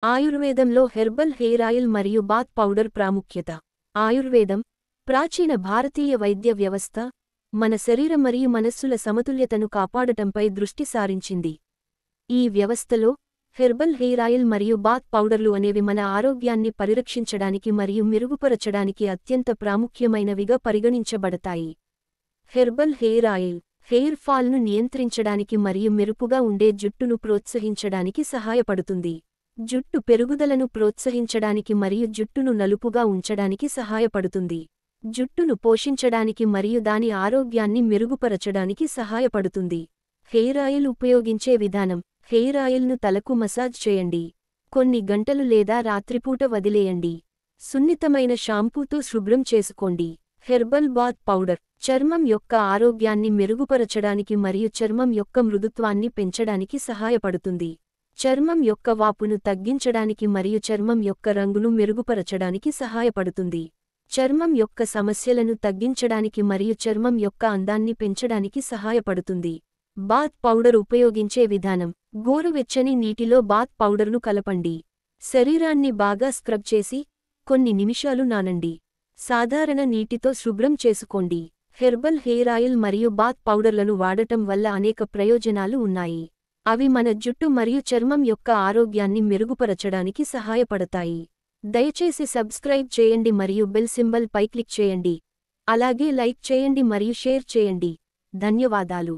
ఆయుర్వేదంలో herbal hair oil మరియు bath powder ప్రాముఖ్యత. ఆయుర్వేదం ప్రాచీన భారతీయ వైద్య వ్యవస్థ మన శరీర మరియు మనస్సుల సమతుల్యతను కాపాడటంపై దృష్టి సారించింది. ఈ వ్యవస్థలో హెర్బల్ హెయిర్ ఆయిల్ మరియు బాత్ పౌడర్లు అనేవి మన ఆరోగ్యాన్ని పరిరక్షించడానికి మరియు మెరుగుపరచడానికి అత్యంత ప్రాముఖ్యమైనవిగా పరిగణించబడతాయి. హెర్బల్ హెయిర్ ఆయిల్ హెయిర్ ఫాల్ను నియంత్రించడానికి మరియు మెరుపుగా ఉండే జుట్టును ప్రోత్సహించడానికి సహాయపడుతుంది. జుట్టు పెరుగుదలను ప్రోత్సహించడానికి మరియు జుట్టును నలుపుగా ఉంచడానికి సహాయపడుతుంది. జుట్టును పోషించడానికి మరియు దాని ఆరోగ్యాన్ని మెరుగుపరచడానికి సహాయపడుతుంది. హెయిర్ ఆయిల్ ఉపయోగించే విధానం. హెయిర్ ఆయిల్ను తలకు మసాజ్ చేయండి. కొన్ని గంటలు లేదా రాత్రిపూట వదిలేయండి. సున్నితమైన షాంపూతో శుభ్రం చేసుకోండి. హెర్బల్ బాత్ పౌడర్ చర్మం యొక్క ఆరోగ్యాన్ని మెరుగుపరచడానికి మరియు చర్మం యొక్క మృదుత్వాన్ని పెంచడానికి సహాయపడుతుంది. చర్మం యొక్క వాపును తగ్గించడానికి మరియు చర్మం యొక్క రంగును మెరుగుపరచడానికి సహాయపడుతుంది. చర్మం యొక్క సమస్యలను తగ్గించడానికి మరియు చర్మం యొక్క అందాన్ని పెంచడానికి సహాయపడుతుంది. బాత్ పౌడర్ ఉపయోగించే విధానం. గోరువెచ్చని నీటిలో బాత్ పౌడర్ను కలపండి. శరీరాన్ని బాగా స్క్రబ్ చేసి కొన్ని నిమిషాలు నానండి. సాధారణ నీటితో శుభ్రం చేసుకోండి. హెర్బల్ హెయిర్ ఆయిల్ మరియు బాత్ పౌడర్లను వాడటం వల్ల అనేక ప్రయోజనాలు ఉన్నాయి. అవి మన జుట్టు మరియు చర్మం యొక్క ఆరోగ్యాన్ని మెరుగుపరచడానికి సహాయపడతాయి. దయచేసి సబ్స్క్రైబ్ చేయండి మరియు బెల్ సింబల్ పై క్లిక్ చేయండి. అలాగే లైక్ చేయండి మరియు షేర్ చేయండి. ధన్యవాదాలు.